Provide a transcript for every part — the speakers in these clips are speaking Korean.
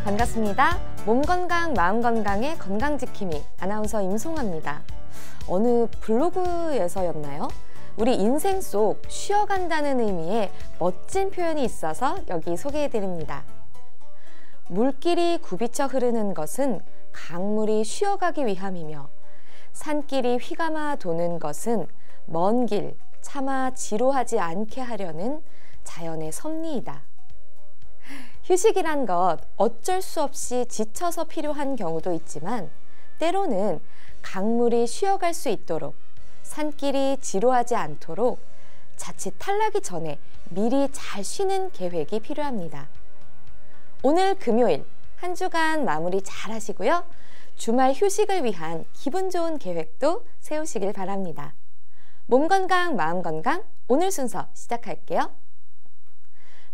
반갑습니다. 몸 건강, 마음 건강의 건강지킴이 아나운서 임송아입니다. 어느 블로그에서였나요? 우리 인생 속 쉬어간다는 의미의 멋진 표현이 있어서 여기 소개해드립니다. 물길이 굽이쳐 흐르는 것은 강물이 쉬어가기 위함이며 산길이 휘감아 도는 것은 먼 길 차마 지루하지 않게 하려는 자연의 섭리이다. 휴식이란 것 어쩔 수 없이 지쳐서 필요한 경우도 있지만 때로는 강물이 쉬어갈 수 있도록 산길이 지루하지 않도록 자칫 탈나기 전에 미리 잘 쉬는 계획이 필요합니다. 오늘 금요일 한 주간 마무리 잘 하시고요. 주말 휴식을 위한 기분 좋은 계획도 세우시길 바랍니다. 몸 건강, 마음 건강 오늘 순서 시작할게요.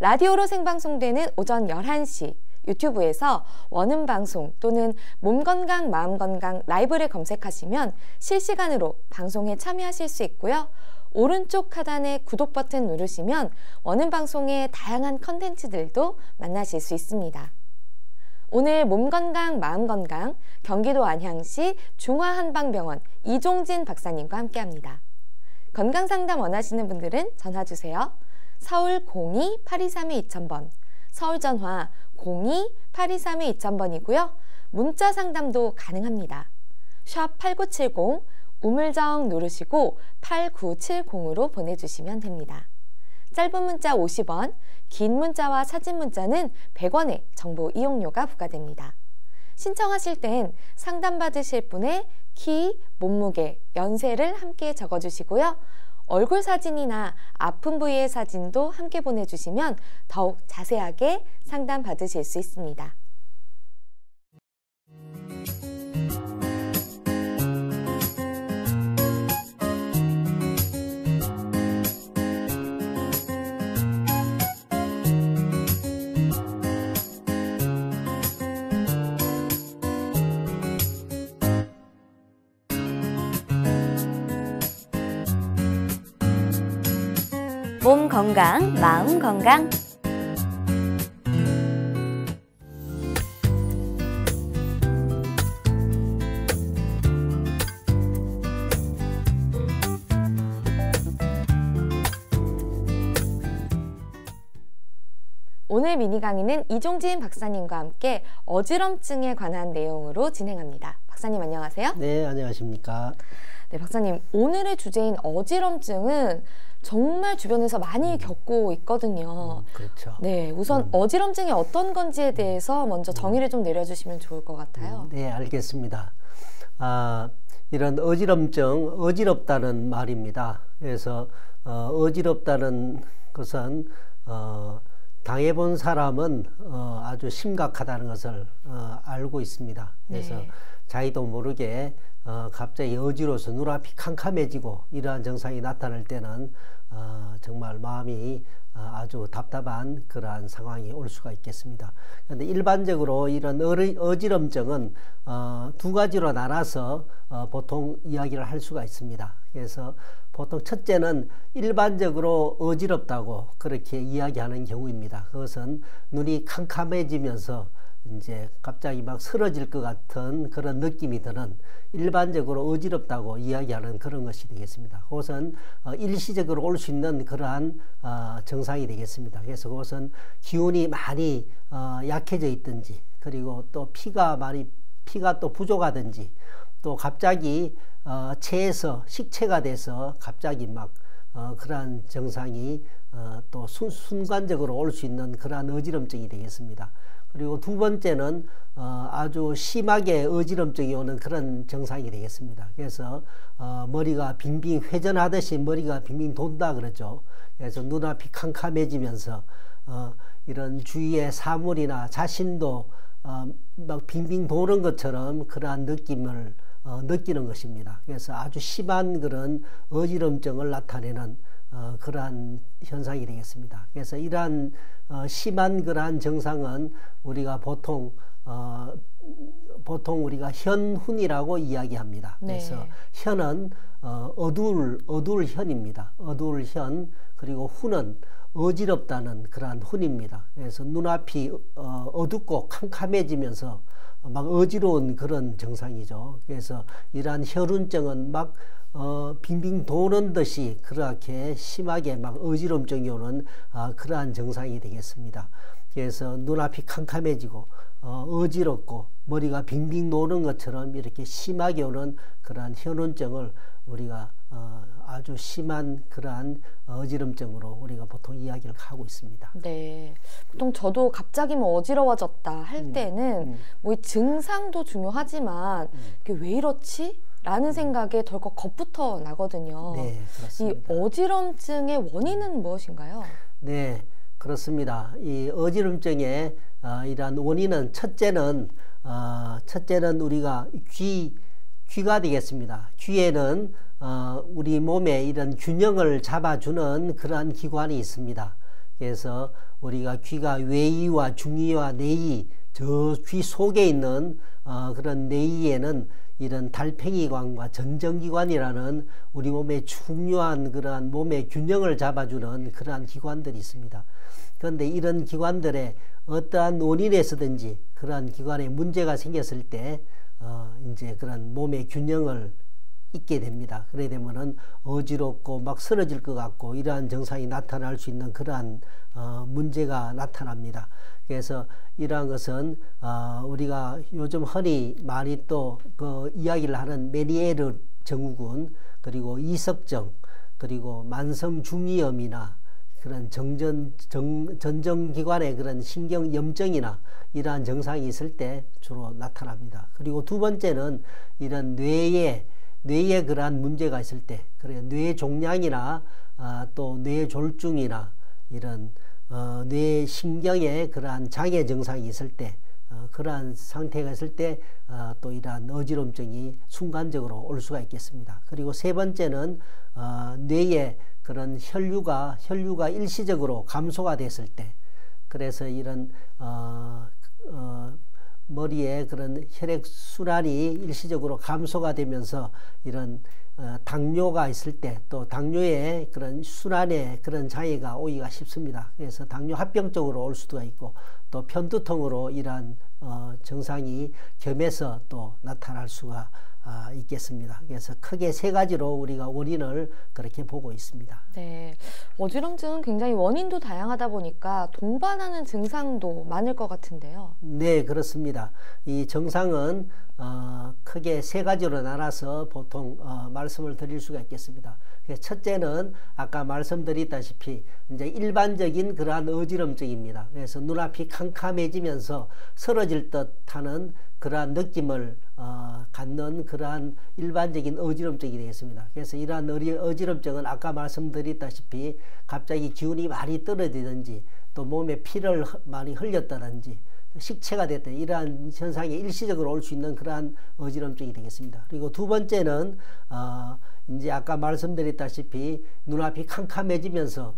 라디오로 생방송되는 오전 11시 유튜브에서 원음방송 또는 몸건강, 마음건강 라이브를 검색하시면 실시간으로 방송에 참여하실 수 있고요. 오른쪽 하단의 구독 버튼 누르시면 원음방송의 다양한 컨텐츠들도 만나실 수 있습니다. 오늘 몸건강, 마음건강 경기도 안양시 중화한방병원 이종진 박사님과 함께합니다. 건강상담 원하시는 분들은 전화주세요. 서울 02-8232-2000번, 서울 전화 02-8232-2000번이고요. 문자 상담도 가능합니다. 샵 8970, 우물정 누르시고 8970으로 보내주시면 됩니다. 짧은 문자 50원, 긴 문자와 사진 문자는 100원의 정보 이용료가 부과됩니다. 신청하실 땐 상담받으실 분의 키, 몸무게, 연세를 함께 적어주시고요. 얼굴 사진이나 아픈 부위의 사진도 함께 보내주시면 더욱 자세하게 상담받으실 수 있습니다. 몸 건강, 마음 건강. 오늘 미니 강의는 이종진 박사님과 함께 어지럼증에 관한 내용으로 진행합니다. 박사님 안녕하세요. 네, 안녕하십니까. 네, 박사님 오늘의 주제인 어지럼증은 정말 주변에서 많이 겪고 있거든요. 그렇죠. 네, 우선 어지럼증이 어떤 건지에 대해서 먼저 정의를 좀 내려주시면 좋을 것 같아요. 네, 알겠습니다. 이런 어지럼증, 어지럽다는 말입니다. 그래서 어지럽다는 것은 당해본 사람은 아주 심각하다는 것을 알고 있습니다. 그래서 네. 자기도 모르게 갑자기 어지러워서 눈앞이 캄캄해지고 이러한 증상이 나타날 때는 정말 마음이 아주 답답한 그러한 상황이 올 수가 있겠습니다. 그런데 일반적으로 이런 어지럼증은 두 가지로 나눠서 보통 이야기를 할 수가 있습니다. 그래서 보통 첫째는 일반적으로 어지럽다고 그렇게 이야기하는 경우입니다. 그것은 눈이 캄캄해지면서 이제 갑자기 막 쓰러질 것 같은 그런 느낌이 드는 일반적으로 어지럽다고 이야기하는 그런 것이 되겠습니다. 그것은 일시적으로 올 수 있는 그러한 증상이 되겠습니다. 그래서 그것은 기운이 많이 약해져 있든지 그리고 또 피가 또 부족하든지 또 갑자기 체에서 식체가 돼서 갑자기 막 그러한 증상이 또 순간적으로 올 수 있는 그러한 어지럼증이 되겠습니다. 그리고 두 번째는 아주 심하게 어지럼증이 오는 그런 증상이 되겠습니다. 그래서 머리가 빙빙 회전하듯이 머리가 빙빙 돈다 그러죠. 그래서 눈앞이 캄캄해지면서 이런 주위의 사물이나 자신도 막 빙빙 도는 것처럼 그러한 느낌을 느끼는 것입니다. 그래서 아주 심한 그런 어지럼증을 나타내는 그러한 현상이 되겠습니다. 그래서 이러한 심한 그러한 증상은 우리가 보통 우리가 현훈이라고 이야기합니다. 네. 그래서 현은 어두울 현입니다. 어두울 현. 그리고 훈은 어지럽다는 그러한 혼입니다. 그래서 눈앞이 어둡고 캄캄해지면서 막 어지러운 그런 증상이죠. 그래서 이러한 혈흔증은 막 빙빙 도는 듯이 그렇게 심하게 막 어지럼증이 오는 그러한 증상이 되겠습니다. 그래서 눈앞이 캄캄해지고 어지럽고 머리가 빙빙 도는 것처럼 이렇게 심하게 오는 그러한 혈흔증을 우리가 아주 심한 그러한 어지럼증으로 우리가 보통 이야기를 하고 있습니다. 네, 보통 저도 갑자기 뭐 어지러워졌다 할 때는 뭐 이 증상도 중요하지만 이게 왜 이렇지? 라는 생각에 덜컥 겁부터 나거든요. 네, 그렇습니다. 이 어지럼증의 원인은 무엇인가요? 네, 그렇습니다. 이 어지럼증의 이러한 원인은 첫째는 우리가 귀가 되겠습니다. 귀에는 우리 몸에 이런 균형을 잡아주는 그러한 기관이 있습니다. 그래서 우리가 귀가 외이와 중이와 내이, 저 귀 속에 있는 그런 내이에는 이런 달팽이관과 전정기관이라는 우리 몸의 중요한 그러한 몸의 균형을 잡아주는 그러한 기관들이 있습니다. 그런데 이런 기관들의 어떠한 원인에서든지 그러한 기관에 문제가 생겼을 때 이제 그런 몸의 균형을 잊게 됩니다. 그래 되면은 어지럽고 막 쓰러질 것 같고 이러한 증상이 나타날 수 있는 그러한 문제가 나타납니다. 그래서 이러한 것은 우리가 요즘 흔히 많이 또 그 이야기를 하는 메니에르 증후군, 그리고 이석증, 그리고 만성중이염이나 그런 전정기관의 그런 신경염증이나 이러한 증상이 있을 때 주로 나타납니다. 그리고 두 번째는 이런 뇌에 그러한 문제가 있을 때, 그래 뇌종양이나 또 뇌졸중이나 이런 뇌신경에 그러한 장애 증상이 있을 때, 그러한 상태가 있을 때 또 이러한 어지럼증이 순간적으로 올 수가 있겠습니다. 그리고 세 번째는 뇌에 그런 혈류가 일시적으로 감소가 됐을 때, 그래서 이런 머리에 그런 혈액순환이 일시적으로 감소가 되면서 이런 당뇨가 있을 때, 또 당뇨의 그런 순환에 그런 장애가 오기가 쉽습니다. 그래서 당뇨 합병증으로 올 수도 있고, 또 편두통으로 이러한 증상이 겸해서 또 나타날 수가 있겠습니다. 그래서 크게 세 가지로 우리가 원인을 그렇게 보고 있습니다. 네, 어지럼증은 굉장히 원인도 다양하다 보니까 동반하는 증상도 많을 것 같은데요. 네, 그렇습니다. 이 증상은 크게 세 가지로 나눠서 보통 말씀을 드릴 수가 있겠습니다. 첫째는 아까 말씀드렸다시피 이제 일반적인 그러한 어지럼증입니다. 그래서 눈앞이 캄캄해지면서 쓰러질 듯하는 그러한 느낌을 갖는 그러한 일반적인 어지럼증이 되겠습니다. 그래서 이러한 어지럼증은 아까 말씀드렸다시피 갑자기 기운이 많이 떨어지든지, 또 몸에 피를 많이 흘렸다든지, 식체가 됐다, 이러한 현상이 일시적으로 올 수 있는 그러한 어지럼증이 되겠습니다. 그리고 두 번째는 이제 아까 말씀드렸다시피 눈앞이 캄캄해지면서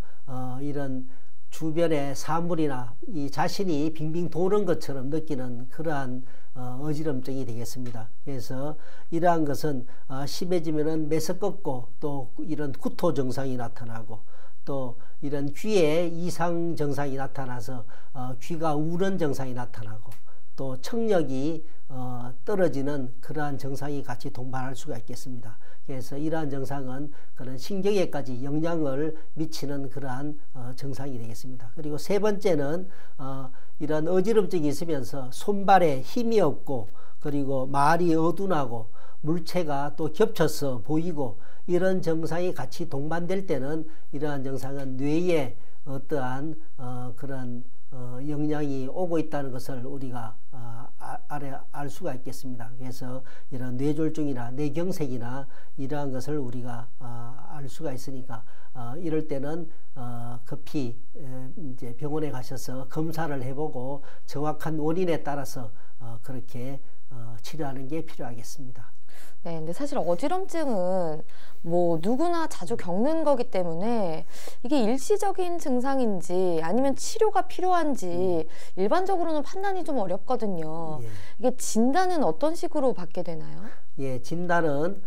이런 주변의 사물이나 이 자신이 빙빙 도는 것처럼 느끼는 그러한 어지럼증이 되겠습니다. 그래서 이러한 것은 심해지면은 메스껍고, 또 이런 구토 증상이 나타나고, 또 이런 귀에 이상 증상이 나타나서 귀가 우는 증상이 나타나고, 또 청력이 떨어지는 그러한 증상이 같이 동반할 수가 있겠습니다. 그래서 이러한 증상은 그런 신경에까지 영향을 미치는 그러한 증상이 되겠습니다. 그리고 세 번째는 이런 어지럼증이 있으면서 손발에 힘이 없고, 그리고 말이 어둔하고, 물체가 또 겹쳐서 보이고, 이런 증상이 같이 동반될 때는 이러한 증상은 뇌에 어떠한 그런 영향이 오고 있다는 것을 우리가 알 수가 있겠습니다. 그래서 이런 뇌졸중이나 뇌경색이나 이러한 것을 우리가 알 수가 있으니까 이럴 때는 급히 이제 병원에 가셔서 검사를 해보고 정확한 원인에 따라서 그렇게 치료하는 게 필요하겠습니다. 네, 근데 사실 어지럼증은 뭐 누구나 자주 겪는 거기 때문에 이게 일시적인 증상인지 아니면 치료가 필요한지 일반적으로는 판단이 좀 어렵거든요. 예. 이게 진단은 어떤 식으로 받게 되나요? 예, 진단은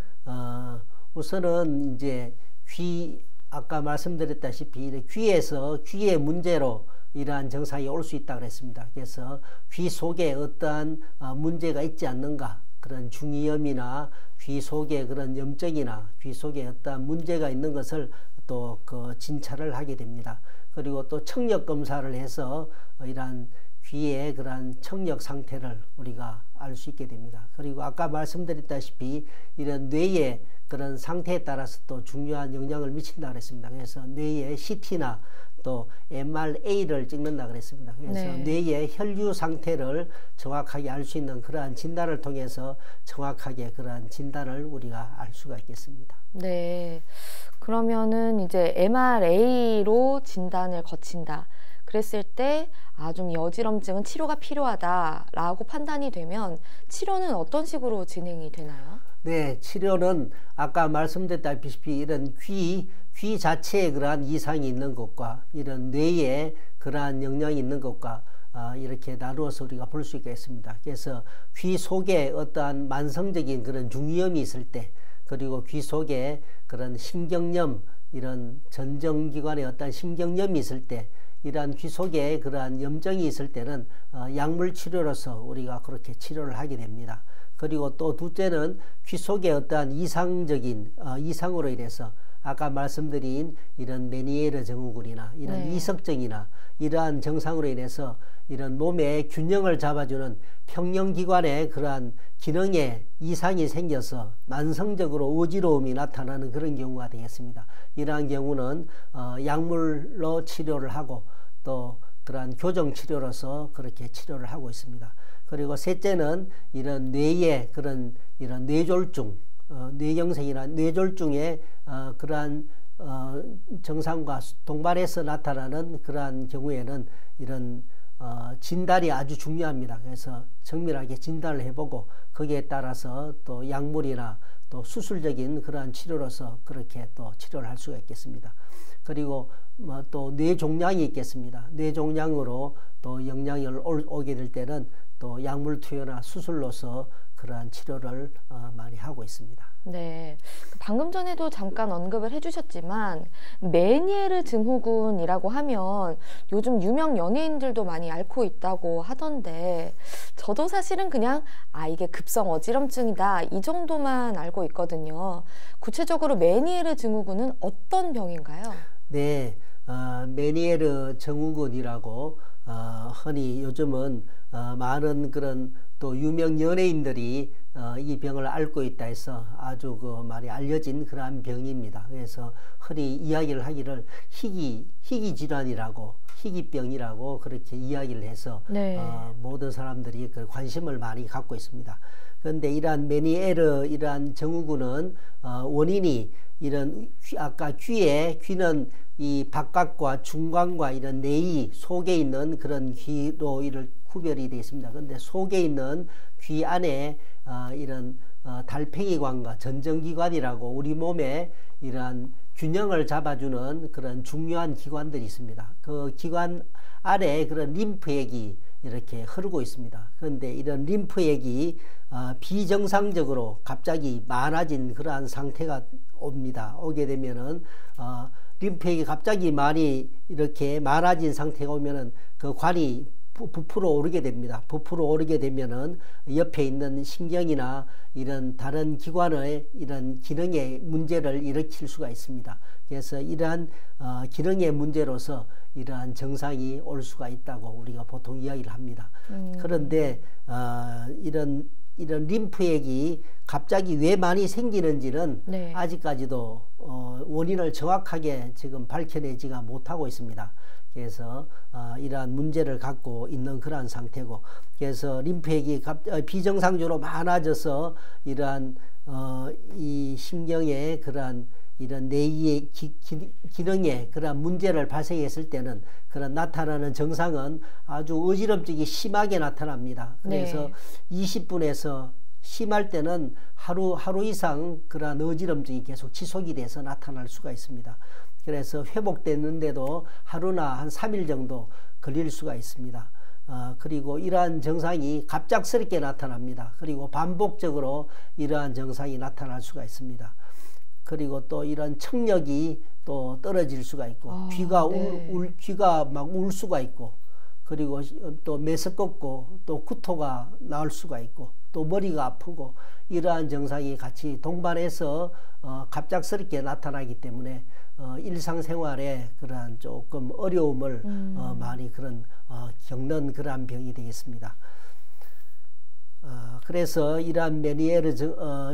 우선은 이제 귀 아까 말씀드렸다시피 귀에서 귀의 문제로 이러한 증상이 올 수 있다고 그랬습니다. 그래서 귀 속에 어떠한 문제가 있지 않는가, 그런 중이염이나 귀 속에 그런 염증이나 귀 속에 어떠한 문제가 있는 것을 또 그 진찰을 하게 됩니다. 그리고 또 청력 검사를 해서 이러한 귀의 그러한 청력 상태를 우리가 알 수 있게 됩니다. 그리고 아까 말씀드렸다시피 이런 뇌의 그런 상태에 따라서 또 중요한 영향을 미친다 그랬습니다. 그래서 뇌의 CT나 또 MRA를 찍는다 그랬습니다. 그래서 네. 뇌의 혈류 상태를 정확하게 알 수 있는 그러한 진단을 통해서 정확하게 그러한 진단을 우리가 알 수가 있겠습니다. 네. 그러면은 이제 MRA로 진단을 거친다. 그랬을 때 좀 여지럼증은 치료가 필요하다라고 판단이 되면 치료는 어떤 식으로 진행이 되나요? 네, 치료는 아까 말씀드렸다시피 이런 귀 자체에 그러한 이상이 있는 것과 이런 뇌에 그러한 영향이 있는 것과 이렇게 나누어서 우리가 볼 수 있겠습니다. 그래서 귀 속에 어떠한 만성적인 그런 중이염이 있을 때, 그리고 귀 속에 그런 신경염, 이런 전정기관에 어떠한 신경염이 있을 때, 이러한 귀 속에 그러한 염증이 있을 때는 약물 치료로서 우리가 그렇게 치료를 하게 됩니다. 그리고 또 둘째는 귀 속에 어떠한 이상적인 이상으로 인해서 아까 말씀드린 이런 메니에르 증후군이나 이런 이석증이나 이러한 증상으로 인해서 이런 몸의 균형을 잡아주는 평형기관에 그러한 기능에 이상이 생겨서 만성적으로 어지러움이 나타나는 그런 경우가 되겠습니다. 이러한 경우는 약물로 치료를 하고 또 그러한 교정치료로서 그렇게 치료를 하고 있습니다. 그리고 셋째는 이런 뇌의 그런 이런 뇌졸중, 뇌경색이나 뇌졸중의 그러한 증상과 동반해서 나타나는 그러한 경우에는 이런 진단이 아주 중요합니다. 그래서 정밀하게 진단을 해보고 거기에 따라서 또 약물이나 또 수술적인 그러한 치료로서 그렇게 또 치료를 할 수가 있겠습니다. 그리고 또 뇌종양이 있겠습니다. 뇌종양으로 또 영향이 오게 될 때는 또 약물 투여나 수술로서 그러한 치료를 많이 하고 있습니다. 네, 방금 전에도 잠깐 언급을 해주셨지만 메니에르 증후군이라고 하면 요즘 유명 연예인들도 많이 앓고 있다고 하던데 저도 사실은 그냥 이게 급성 어지럼증이다 이 정도만 알고 있거든요. 구체적으로 메니에르 증후군은 어떤 병인가요? 네, 메니에르 증후군이라고 흔히 요즘은 많은 그런 또 유명 연예인들이 이 병을 앓고 있다 해서 아주 많이 알려진 그러한 병입니다. 그래서 흔히 이야기를 하기를 희귀 질환이라고, 희귀병이라고 그렇게 이야기를 해서 모든 사람들이 그 관심을 많이 갖고 있습니다. 그런데 이러한 메니에르 이러한 증후군은 원인이 이런 아까 귀는 이 바깥과 중간과 이런 내이 속에 있는 그런 귀로 이를 구별이 되어 있습니다. 그런데 속에 있는 귀 안에 이런 달팽이관과 전정기관이라고 우리 몸에 이러한 균형을 잡아주는 그런 중요한 기관들이 있습니다. 그 기관 아래 그런 림프액이 이렇게 흐르고 있습니다. 그런데 이런 림프액이 비정상적으로 갑자기 많아진 그러한 상태가 옵니다. 오게 되면은 림프액이 갑자기 많이 이렇게 많아진 상태가 오면은 그 관이 부풀어 오르게 됩니다. 부풀어 오르게 되면은 옆에 있는 신경이나 이런 다른 기관의 이런 기능의 문제를 일으킬 수가 있습니다. 그래서 이러한 기능의 문제로서 이러한 증상이 올 수가 있다고 우리가 보통 이야기를 합니다. 그런데 이런 림프액이 갑자기 왜 많이 생기는지는 아직까지도 원인을 정확하게 지금 밝혀내지가 못하고 있습니다. 그래서 이러한 문제를 갖고 있는 그러한 상태고, 그래서 림프액이 비정상적으로 많아져서 이러한 이 신경의 그러한 이런 뇌의 기능에 그러한 문제를 발생했을 때는 그런 나타나는 증상은 아주 어지럼증이 심하게 나타납니다. 그래서 20분에서 심할 때는 하루 이상 그러한 어지럼증이 계속 지속이 돼서 나타날 수가 있습니다. 그래서 회복되는데도 하루나 한 3일 정도 걸릴 수가 있습니다. 그리고 이러한 증상이 갑작스럽게 나타납니다. 그리고 반복적으로 이러한 증상이 나타날 수가 있습니다. 그리고 또 이런 청력이 또 떨어질 수가 있고 귀가 막 울 수가 있고 그리고 또 메스껍고 또 구토가 나올 수가 있고 또 머리가 아프고 이러한 증상이 같이 동반해서 갑작스럽게 나타나기 때문에 일상생활에 그러한 조금 어려움을 많이 겪는 그러한 병이 되겠습니다. 그래서 이러한 메니에르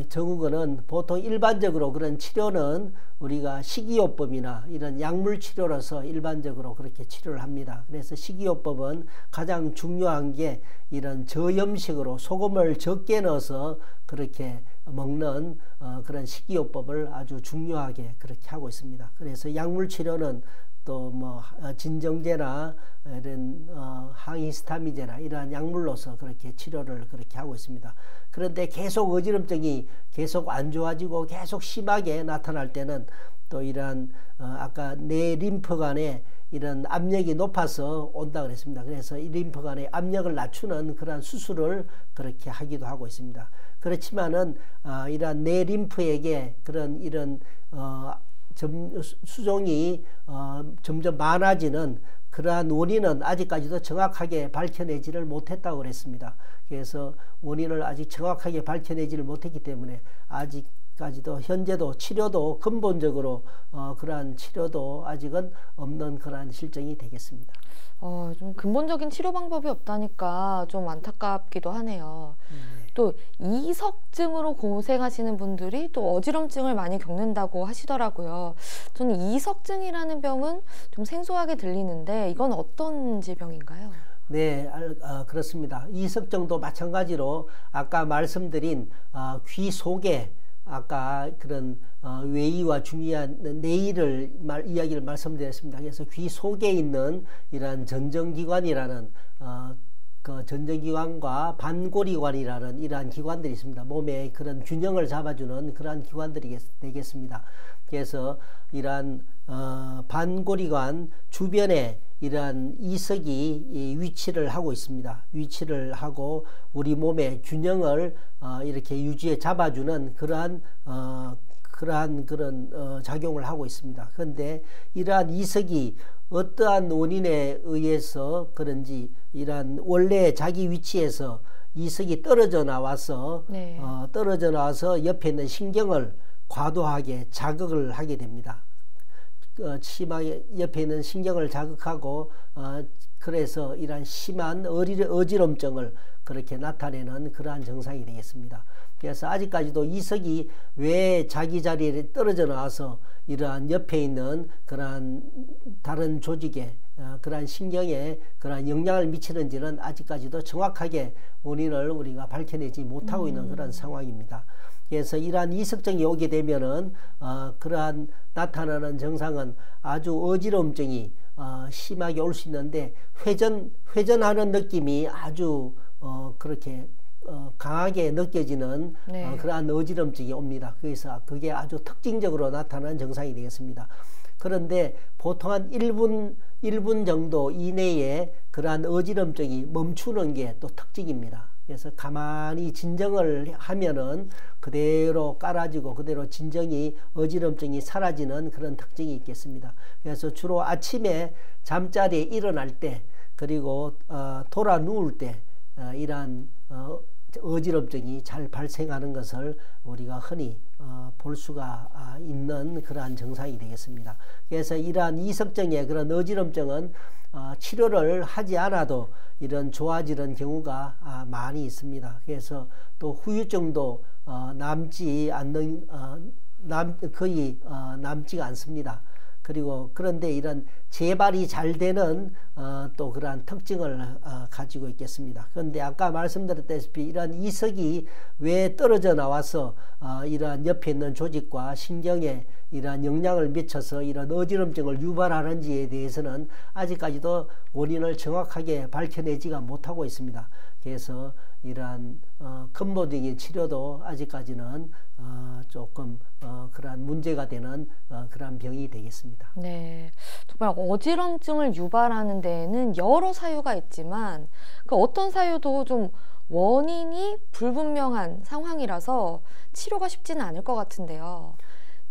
증후군은 보통 일반적으로 그런 치료는 우리가 식이요법이나 이런 약물 치료로서 일반적으로 그렇게 치료를 합니다. 그래서 식이요법은 가장 중요한 게 이런 저염식으로 소금을 적게 넣어서 그렇게 먹는 그런 식이요법을 아주 중요하게 그렇게 하고 있습니다. 그래서 약물 치료는 또 뭐 진정제나 이런 항히스타민제나 이러한 약물로서 그렇게 치료를 그렇게 하고 있습니다. 그런데 계속 어지럼증이 계속 안 좋아지고 계속 심하게 나타날 때는 또 이러한 아까 내 림프관에 이런 압력이 높아서 온다 그랬습니다. 그래서 이 림프관의 압력을 낮추는 그러한 수술을 그렇게 하기도 하고 있습니다. 그렇지만은 이러한 내 림프에게 이런 수종이 점점 많아지는 그러한 원인은 아직까지도 정확하게 밝혀내지를 못했다고 그랬습니다. 그래서 원인을 아직 정확하게 밝혀내지를 못했기 때문에 아직까지도 현재도 치료도 근본적으로 그러한 치료도 아직은 없는 그러한 실정이 되겠습니다. 좀 근본적인 치료 방법이 없다니까 좀 안타깝기도 하네요. 또 이석증으로 고생하시는 분들이 또 어지럼증을 많이 겪는다고 하시더라고요. 저는 이석증이라는 병은 좀 생소하게 들리는데 이건 어떤 질병인가요? 네, 그렇습니다. 이석증도 마찬가지로 아까 말씀드린 귀 속에 아까 그런 외이와 중이한 내이를 이야기를 말씀드렸습니다. 그래서 귀 속에 있는 이러한 전정기관이라는 그 전정기관과 반고리관이라는 이러한 기관들이 있습니다. 몸의 그런 균형을 잡아주는 그러한 기관들이 되겠습니다. 그래서 이러한 반고리관 주변에 이러한 이석이 위치를 하고 있습니다. 위치를 하고 우리 몸의 균형을 이렇게 유지해 잡아주는 그러한 작용을 하고 있습니다. 그런데 이러한 이석이 어떠한 원인에 의해서 그런지 이러한 원래 자기 위치에서 이석이 떨어져 나와서 옆에 있는 신경을 과도하게 자극을 하게 됩니다. 심하게 옆에 있는 신경을 자극하고 그래서 이러한 심한 어지럼증을 그렇게 나타내는 그러한 증상이 되겠습니다. 그래서 아직까지도 이석이 왜 자기 자리에 떨어져 나와서 이러한 옆에 있는 그러한 다른 조직에 그러한 신경에 그러한 영향을 미치는지는 아직까지도 정확하게 원인을 우리가 밝혀내지 못하고 있는 그런 상황입니다. 그래서 이러한 이석증이 오게 되면은 그러한 나타나는 증상은 아주 어지럼증이 심하게 올 수 있는데 회전하는 느낌이 아주 그렇게 강하게 느껴지는 그러한 어지럼증이 옵니다. 그래서 그게 아주 특징적으로 나타나는 증상이 되겠습니다. 그런데 보통 한 1분 정도 이내에 그러한 어지럼증이 멈추는 게 또 특징입니다. 그래서 가만히 진정을 하면은 그대로 깔아지고 그대로 어지럼증이 사라지는 그런 특징이 있겠습니다. 그래서 주로 아침에 잠자리에 일어날 때 그리고 돌아 누울 때 이러한 어지럼증이 잘 발생하는 것을 우리가 흔히 볼 수가 있는 그러한 증상이 되겠습니다. 그래서 이러한 이석증의 그런 어지럼증은 치료를 하지 않아도 이런 좋아지는 경우가 많이 있습니다. 그래서 또 후유증도 거의 남지가 않습니다. 그런데 이런 재발이 잘 되는 또 그러한 특징을 가지고 있겠습니다. 그런데 아까 말씀드렸다시피 이러한 이석이 왜 떨어져 나와서 이러한 옆에 있는 조직과 신경에 이러한 영향을 미쳐서 이런 어지럼증을 유발하는지에 대해서는 아직까지도 원인을 정확하게 밝혀내지가 못하고 있습니다. 그래서 이러한 근본적인 치료도 아직까지는 조금 그러한 문제가 되는 그러한 병이 되겠습니다. 네, 정말 어지럼증을 유발하는 데에는 여러 사유가 있지만 그 어떤 사유도 좀 원인이 불분명한 상황이라서 치료가 쉽지는 않을 것 같은데요.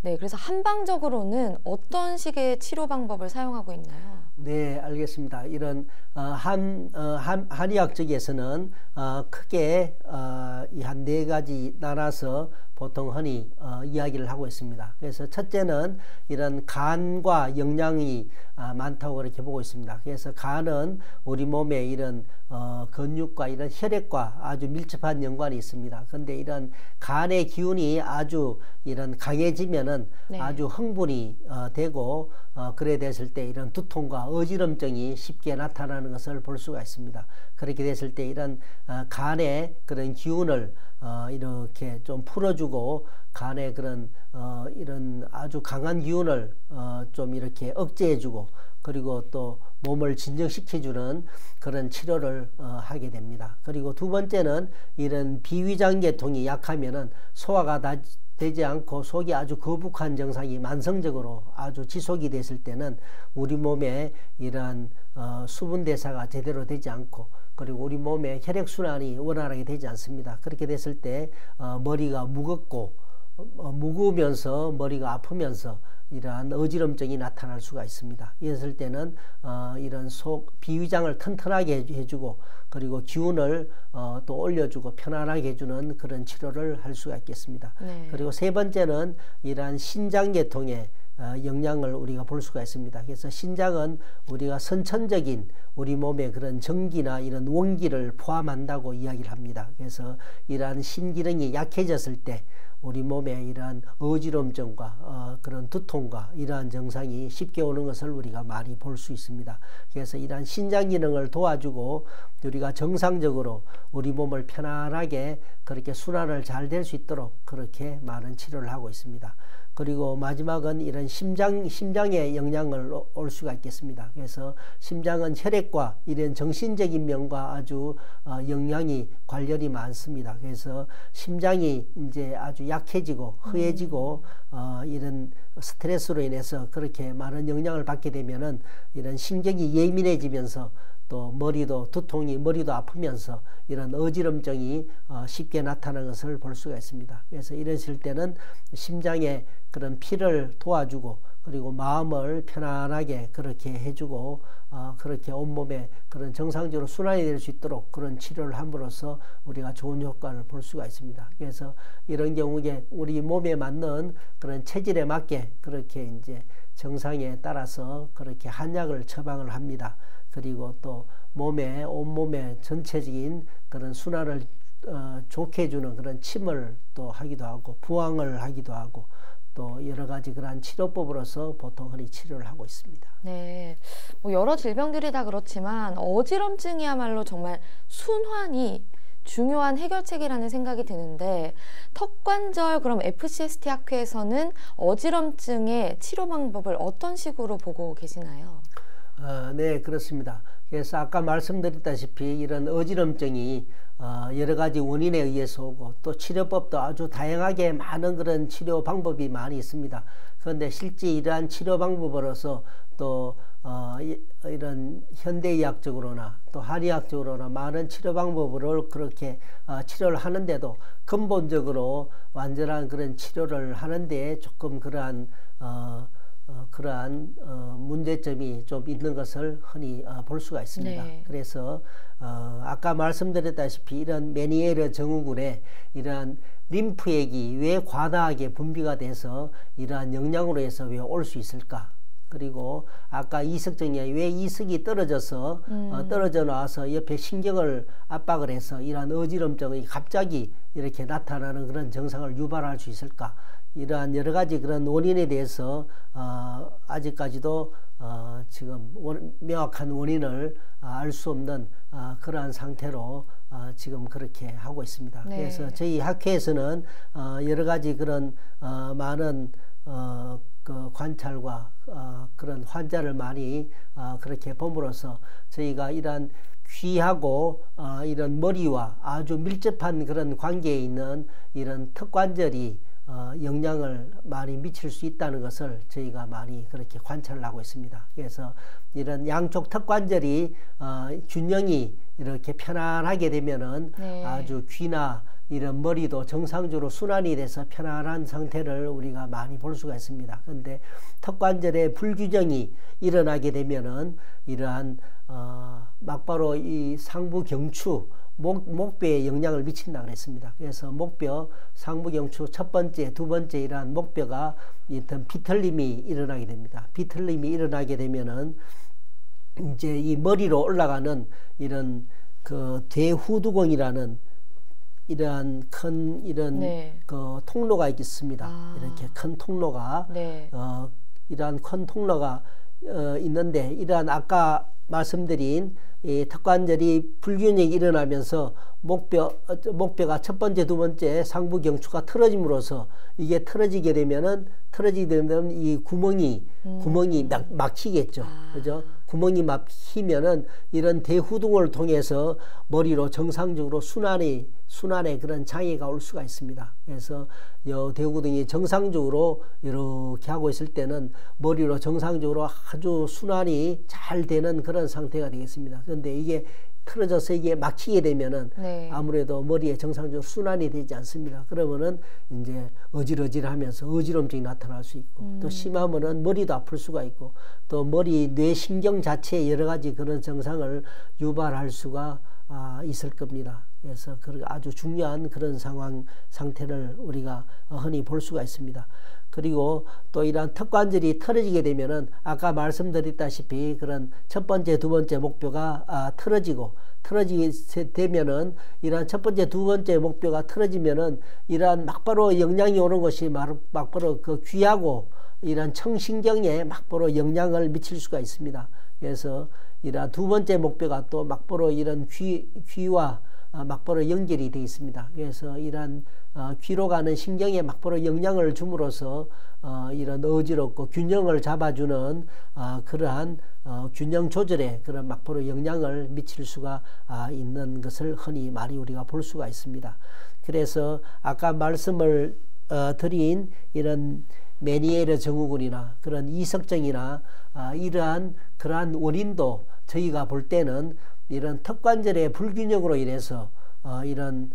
네, 그래서 한방적으로는 어떤 식의 치료 방법을 사용하고 있나요? 네, 알겠습니다. 이런 한의학 쪽에서는 크게 이 한 네 가지 나눠서 보통 흔히 이야기를 하고 있습니다. 그래서 첫째는 이런 간과 영양이 많다고 그렇게 보고 있습니다. 그래서 간은 우리 몸에 이런 근육과 이런 혈액과 아주 밀접한 연관이 있습니다. 그런데 이런 간의 기운이 아주 이런 강해지면은 네. 아주 흥분이 되고 그래 됐을 때 이런 두통과 어지럼증이 쉽게 나타나는 것을 볼 수가 있습니다. 그렇게 됐을 때 이런 간의 그런 기운을 이렇게 좀 풀어주고 간의 그런 이런 아주 강한 기운을 좀 이렇게 억제해주고 그리고 또 몸을 진정시켜주는 그런 치료를 하게 됩니다. 그리고 두 번째는 이런 비위장계통이 약하면은 소화가 되지 않고 속이 아주 거북한 증상이 만성적으로 아주 지속이 됐을 때는 우리 몸에 이러한 수분 대사가 제대로 되지 않고 그리고 우리 몸에 혈액순환이 원활하게 되지 않습니다. 그렇게 됐을 때 머리가 무겁고 무거우면서 머리가 아프면서 이러한 어지럼증이 나타날 수가 있습니다. 이랬을 때는 이런 속 비위장을 튼튼하게 해주고 그리고 기운을 또 올려주고 편안하게 해주는 그런 치료를 할 수가 있겠습니다. 네. 그리고 세 번째는 이러한 신장계통의 영향을 우리가 볼 수가 있습니다. 그래서 신장은 우리가 선천적인 우리 몸의 그런 전기나 이런 원기를 포함한다고 이야기를 합니다. 그래서 이러한 신기능이 약해졌을 때 우리 몸에 이러한 어지럼증과 그런 두통과 이러한 증상이 쉽게 오는 것을 우리가 많이 볼 수 있습니다. 그래서 이러한 신장 기능을 도와주고 우리가 정상적으로 우리 몸을 편안하게 그렇게 순환을 잘 될 수 있도록 그렇게 많은 치료를 하고 있습니다. 그리고 마지막은 이런 심장에 영향을 올 수가 있겠습니다. 그래서 심장은 혈액과 이런 정신적인 면과 아주 영향이 관련이 많습니다. 그래서 심장이 이제 아주 약해지고 허해지고 이런 스트레스로 인해서 그렇게 많은 영향을 받게 되면은 이런 신경이 예민해지면서 또 머리도 아프면서 이런 어지럼증이 쉽게 나타나는 것을 볼 수가 있습니다. 그래서 이랬을 때는 심장에 그런 피를 도와주고 그리고 마음을 편안하게 그렇게 해주고 그렇게 온몸에 그런 정상적으로 순환이 될 수 있도록 그런 치료를 함으로써 우리가 좋은 효과를 볼 수가 있습니다. 그래서 이런 경우에 우리 몸에 맞는 그런 체질에 맞게 그렇게 이제 정상에 따라서 그렇게 한약을 처방을 합니다. 그리고 또 온몸에 전체적인 그런 순환을 좋게 해주는 그런 침을 또 하기도 하고 부항을 하기도 하고 또 여러 가지 그러한 치료법으로서 보통 흔히 치료를 하고 있습니다. 네, 뭐 여러 질병들이 다 그렇지만 어지럼증이야말로 정말 순환이 중요한 해결책이라는 생각이 드는데 턱관절 그럼 FCST 학회에서는 어지럼증의 치료 방법을 어떤 식으로 보고 계시나요? 네, 그렇습니다. 그래서 아까 말씀드렸다시피 이런 어지럼증이 여러 가지 원인에 의해서 오고 또 치료법도 아주 다양하게 많은 그런 치료 방법이 많이 있습니다. 그런데 실제 이러한 치료 방법으로서 또 이런 현대의학적으로나 또 한의학적으로나 많은 치료 방법으로 그렇게 치료를 하는데도 근본적으로 완전한 그런 치료를 하는데 조금 그러한 문제점이 좀 있는 것을 흔히 볼 수가 있습니다. 네. 그래서 아까 말씀드렸다시피 이런 메니에르 증후군에 이러한 림프액이 왜 과다하게 분비가 돼서 이러한 영양으로 해서 왜 올 수 있을까? 그리고 아까 이석증에 왜 이석이 떨어져서 떨어져 나와서 옆에 신경을 압박을 해서 이러한 어지럼증이 갑자기 이렇게 나타나는 그런 증상을 유발할 수 있을까? 이러한 여러 가지 그런 원인에 대해서 아직까지도 지금 명확한 원인을 알 수 없는 그러한 상태로 지금 그렇게 하고 있습니다. 네. 그래서 저희 학회에서는 여러 가지 그런 많은 그 관찰과 그런 환자를 많이 그렇게 봄으로써 저희가 이러한 귀하고 이런 머리와 아주 밀접한 그런 관계에 있는 이런 턱관절이 영향을 많이 미칠 수 있다는 것을 저희가 많이 그렇게 관찰을 하고 있습니다. 그래서 이런 양쪽 턱관절이 균형이 이렇게 편안하게 되면은 네. 아주 귀나 이런 머리도 정상적으로 순환이 돼서 편안한 상태를 우리가 많이 볼 수가 있습니다. 그런데 턱관절의 불규정이 일어나게 되면은 이러한 막바로 이 상부 경추 목뼈에 영향을 미친다 그랬습니다. 그래서 목뼈, 상부 경추 첫 번째, 두 번째 이러한 목뼈가 일단 비틀림이 일어나게 됩니다. 비틀림이 일어나게 되면은 이제 이 머리로 올라가는 이런 그 대후두공이라는 이러한 큰 이런 네. 그 통로가 있습니다. 이렇게 큰 통로가 네. 이러한 큰 통로가 있는데 이러한 아까 말씀드린 이 턱관절이 불균형이 일어나면서 목뼈가 첫 번째, 두 번째 상부 경추가 틀어짐으로써 이게 틀어지게 되면 이 구멍이 막히겠죠. 그죠? 구멍이 막히면은 이런 대후둥을 통해서 머리로 정상적으로 순환의 그런 장애가 올 수가 있습니다. 그래서 대후둥이 정상적으로 이렇게 하고 있을 때는 머리로 정상적으로 아주 순환이 잘 되는 그런 상태가 되겠습니다. 그런데 이게 틀어져서 이게 막히게 되면은 네. 아무래도 머리에 정상적으로 순환이 되지 않습니다. 그러면은 이제 어질어질하면서 어지럼증이 나타날 수 있고 또 심하면은 머리도 아플 수가 있고 또 머리 뇌신경 자체에 여러 가지 그런 증상을 유발할 수가 있을 겁니다. 그래서 아주 중요한 그런 상태를 우리가 흔히 볼 수가 있습니다. 그리고 또 이러한 턱관절이 틀어지게 되면은 아까 말씀드렸다시피 그런 첫 번째, 두 번째 목뼈가 틀어지게 되면은 이러한 첫 번째, 두 번째 목뼈가 틀어지면은 이러한 막바로 영향이 오는 것이 막바로 그 귀하고 이러한 청신경에 막바로 영향을 미칠 수가 있습니다. 그래서 이러한 두 번째 목뼈가 또 막바로 이런 귀와 막바로 연결이 되어 있습니다. 그래서 이러한 귀로 가는 신경에 막바로 영향을 줌으로써 이런 어지럽고 균형을 잡아주는 그러한 균형 조절에 그런 막바로 영향을 미칠 수가 있는 것을 흔히 많이 우리가 볼 수가 있습니다. 그래서 아까 말씀을 드린 이런 메니에르 증후군이나 그런 이석증이나 이러한 그러한 원인도 저희가 볼 때는 이런 턱관절의 불균형으로 인해서 이런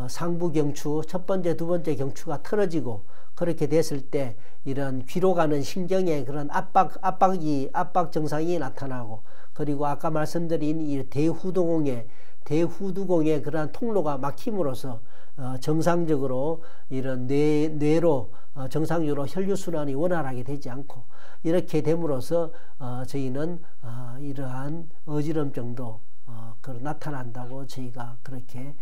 상부 경추 첫 번째, 두 번째 경추가 틀어지고 그렇게 됐을 때 이런 귀로 가는 신경의 그런 압박 증상이 나타나고 그리고 아까 말씀드린 이 대후두공의 그러한 통로가 막힘으로써 정상적으로 이런 뇌로 정상적으로 혈류순환이 원활하게 되지 않고 이렇게 됨으로써 저희는 이러한 어지럼증도 나타난다고 저희가 그렇게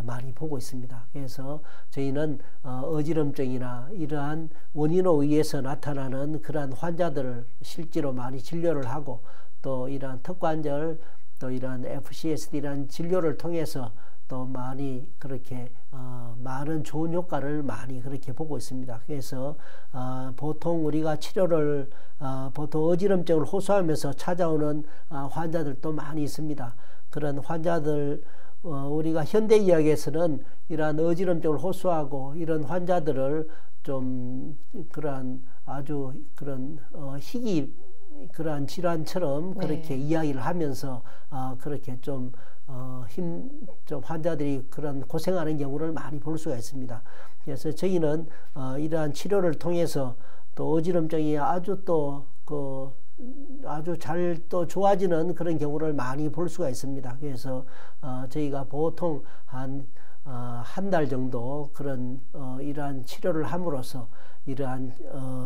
많이 보고 있습니다. 그래서 저희는 어지럼증이나 이러한 원인으로 의해서 나타나는 그러한 환자들을 실제로 많이 진료를 하고 또 이러한 턱관절 또 이러한 FCSD라는 진료를 통해서 또 많이 그렇게 많은 좋은 효과를 많이 그렇게 보고 있습니다. 그래서 보통 우리가 치료를 보통 어지럼증을 호소하면서 찾아오는 환자들도 많이 있습니다. 그런 환자들 우리가 현대의학에서는 이러한 어지럼증을 호소하고 이런 환자들을 좀 그러한 아주 그런 그러한 질환처럼 그렇게 이야기를 하면서 그렇게 좀 환자들이 그런 고생하는 경우를 많이 볼 수가 있습니다. 그래서 저희는 이러한 치료를 통해서 또 어지럼증이 아주 잘 또 좋아지는 그런 경우를 많이 볼 수가 있습니다. 그래서 저희가 보통 한 달 정도 그런 이러한 치료를 함으로써 이러한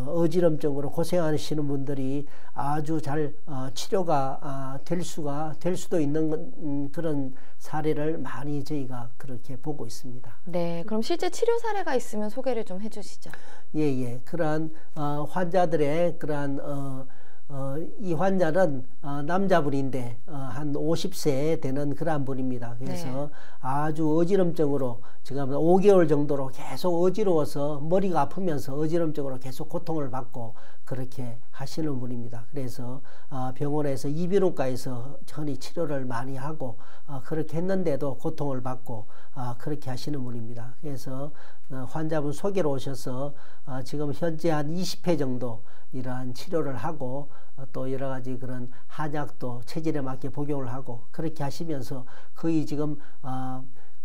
어지럼증으로 고생하시는 분들이 아주 잘 치료가 될 수도 있는 그런 사례를 많이 저희가 그렇게 보고 있습니다. 네, 그럼 실제 치료 사례가 있으면 소개를 좀 해주시죠. 예. 그러한 환자들의 그러한 이 환자는 남자분인데 한 50세 되는 그러한 분입니다. 그래서 아주 어지럼증으로 지금 5개월 정도로 계속 어지러워서 머리가 아프면서 어지럼증으로 계속 고통을 받고 그렇게 하시는 분입니다. 그래서 병원에서 이비인후과에서 흔히 치료를 많이 하고 그렇게 했는데도 고통을 받고 그렇게 하시는 분입니다. 그래서 환자분 소개로 오셔서 지금 현재 한 20회 정도 이러한 치료를 하고 또 여러 가지 그런 한약도 체질에 맞게 복용을 하고 그렇게 하시면서 거의 지금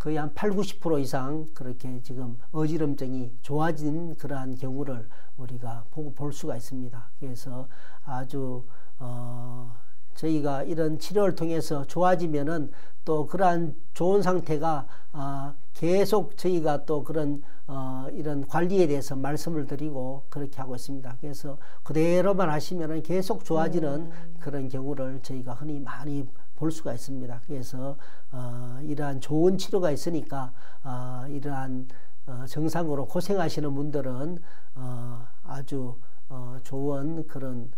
거의 한 80~90% 이상 그렇게 지금 어지럼증이 좋아진 그러한 경우를 우리가 볼 수가 있습니다. 그래서 아주 저희가 이런 치료를 통해서 좋아지면은 또 그러한 좋은 상태가 계속 저희가 또 그런 이런 관리에 대해서 말씀을 드리고 그렇게 하고 있습니다. 그래서 그대로만 하시면은 계속 좋아지는 그런 경우를 저희가 흔히 많이 볼 수가 있습니다. 그래서 이러한 좋은 치료가 있으니까 이러한 정상으로 고생하시는 분들은 아주 좋은 그런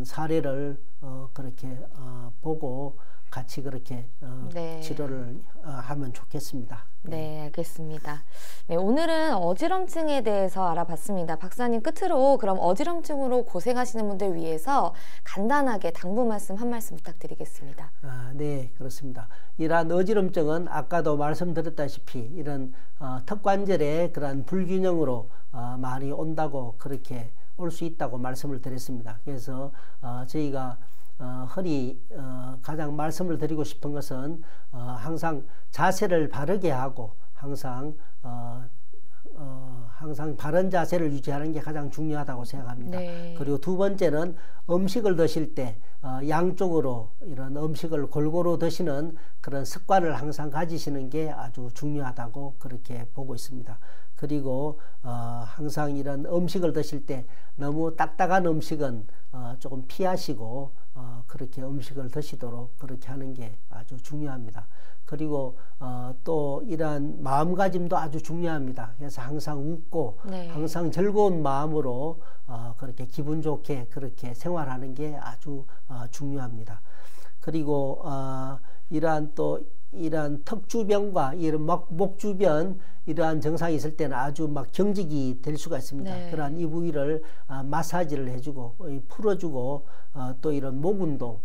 사례를 그렇게 보고 같이 그렇게 네. 치료를 하면 좋겠습니다. 네, 알겠습니다. 네, 오늘은 어지럼증에 대해서 알아봤습니다. 박사님, 끝으로 그럼 어지럼증으로 고생하시는 분들 위해서 간단하게 당부 말씀 한 말씀 부탁드리겠습니다. 네, 그렇습니다. 이러한 어지럼증은 아까도 말씀드렸다시피 이런 턱관절의 그러한 불균형으로 많이 온다고 그렇게 올 수 있다고 말씀을 드렸습니다. 그래서 저희가 흔히 가장 말씀을 드리고 싶은 것은 항상 자세를 바르게 하고 항상 바른 자세를 유지하는 게 가장 중요하다고 생각합니다. 네. 그리고 두 번째는 음식을 드실 때 양쪽으로 이런 음식을 골고루 드시는 그런 습관을 항상 가지시는 게 아주 중요하다고 그렇게 보고 있습니다. 그리고 항상 이런 음식을 드실 때 너무 딱딱한 음식은 조금 피하시고 그렇게 음식을 드시도록 그렇게 하는 게 아주 중요합니다. 그리고 또 이러한 마음가짐도 아주 중요합니다. 그래서 항상 웃고 네. 항상 즐거운 마음으로 그렇게 기분 좋게 그렇게 생활하는 게 아주 중요합니다. 그리고 이러한 턱 주변과 이런 목 주변 이러한 증상이 있을 때는 아주 막 경직이 될 수가 있습니다. 네. 그러한 이 부위를 마사지를 해주고 풀어주고 또 이런 목 운동,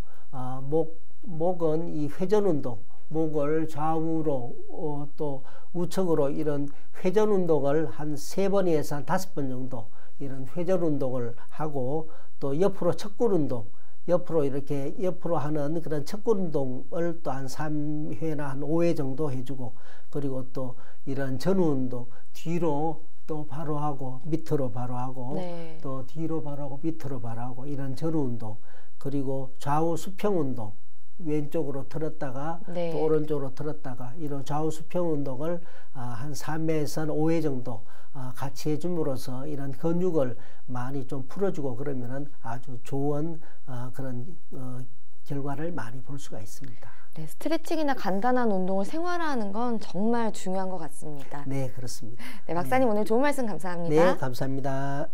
목은 이 회전 운동, 목을 좌우로 또 우측으로 이런 회전 운동을 한 3번에서 한 5번 정도 이런 회전 운동을 하고 또 옆으로 척골 운동, 옆으로 이렇게 옆으로 하는 그런 척골 운동을 또 한 3회나 한 5회 정도 해주고 그리고 또 이런 전후 운동 뒤로 또 바로 하고 밑으로 바로 하고 네. 또 뒤로 바로 하고 밑으로 바로 하고 이런 전후 운동 그리고 좌우 수평 운동 왼쪽으로 틀었다가 네. 또 오른쪽으로 틀었다가 이런 좌우 수평 운동을 한 3회에서 5회 정도 같이 해줌으로써 이런 근육을 많이 좀 풀어주고 그러면은 아주 좋은 그런 결과를 많이 볼 수가 있습니다. 네, 스트레칭이나 간단한 운동을 생활화하는 건 정말 중요한 것 같습니다. 네, 그렇습니다. 네, 박사님 오늘 좋은 말씀 감사합니다. 네, 감사합니다.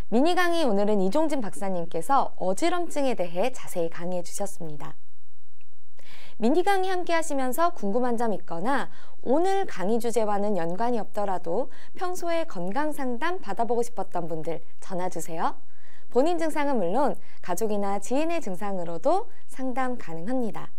미니 강의 오늘은 이종진 박사님께서 어지럼증에 대해 자세히 강의해 주셨습니다. 미니 강의 함께 하시면서 궁금한 점 있거나 오늘 강의 주제와는 연관이 없더라도 평소에 건강 상담 받아보고 싶었던 분들 전화 주세요. 본인 증상은 물론 가족이나 지인의 증상으로도 상담 가능합니다.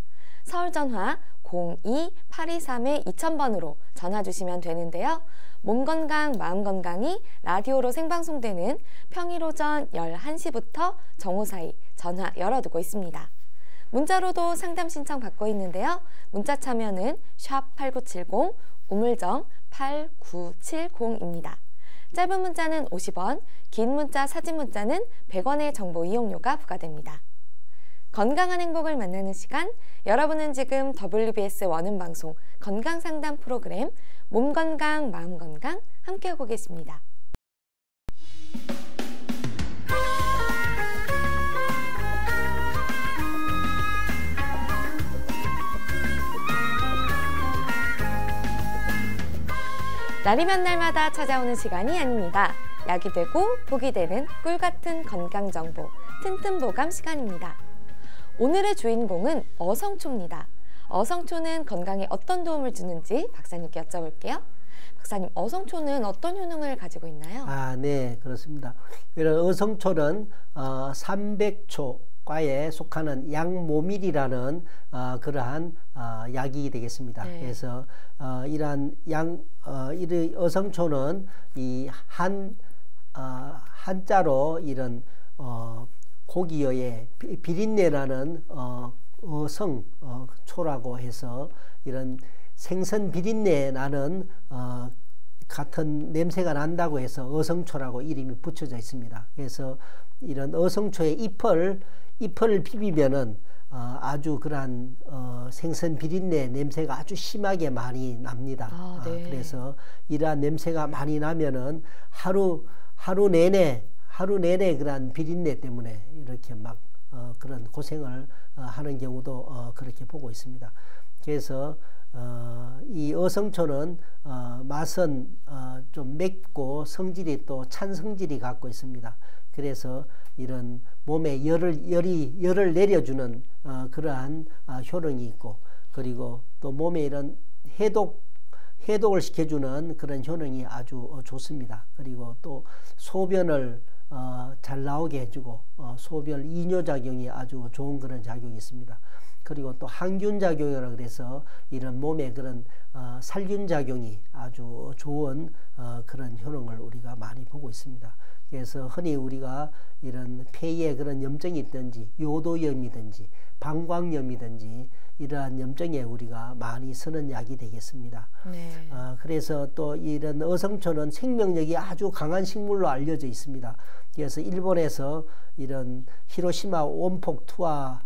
서울 전화 02-823-2000번으로 전화 주시면 되는데요. 몸 건강, 마음 건강이 라디오로 생방송되는 평일 오전 11시부터 정오 사이 전화 열어두고 있습니다. 문자로도 상담 신청 받고 있는데요. 문자 참여는 샵8970 우물정 8970입니다. 짧은 문자는 50원, 긴 문자, 사진 문자는 100원의 정보 이용료가 부과됩니다. 건강한 행복을 만나는 시간, 여러분은 지금 WBS 원음방송 건강상담 프로그램 몸건강, 마음건강 함께하고 계십니다. 날이면 날마다 찾아오는 시간이 아닙니다. 약이 되고 복이 되는 꿀같은 건강정보 튼튼보감 시간입니다. 오늘의 주인공은 어성초입니다. 어성초는 건강에 어떤 도움을 주는지 박사님께 여쭤볼게요. 박사님, 어성초는 어떤 효능을 가지고 있나요? 네, 그렇습니다. 이런 어성초는 300초과에 속하는 양모밀이라는 그러한 약이 되겠습니다. 네. 그래서 이러한 이 어성초는 이 한자로 이런 고기의 비린내라는 어성초라고 해서 이런 생선 비린내 나는 같은 냄새가 난다고 해서 어성초라고 이름이 붙여져 있습니다. 그래서 이런 어성초의 잎을 비비면은 아주 그러한 생선 비린내 냄새가 아주 심하게 많이 납니다. 네. 그래서 이러한 냄새가 많이 나면은 하루 내내 그러한 비린내 때문에 이렇게 막 그런 고생을 하는 경우도 그렇게 보고 있습니다. 그래서 이 어성초는 맛은 좀 맵고 성질이 또 찬 성질이 갖고 있습니다. 그래서 이런 몸에 열을 내려주는 그러한 효능이 있고, 그리고 또 몸에 이런 해독을 시켜주는 그런 효능이 아주 좋습니다. 그리고 또 소변을 잘 나오게 해주고 소변 이뇨작용이 아주 좋은 그런 작용이 있습니다. 그리고 또 항균작용이라 그래서 이런 몸에 그런 살균작용이 아주 좋은 그런 효능을 우리가 많이 보고 있습니다. 그래서 흔히 우리가 이런 폐에 그런 염증이 있든지 요도염이든지 방광염이든지 이러한 염증에 우리가 많이 쓰는 약이 되겠습니다. 네. 그래서 또 이런 어성초는 생명력이 아주 강한 식물로 알려져 있습니다. 그래서 일본에서 이런 히로시마 원폭 투하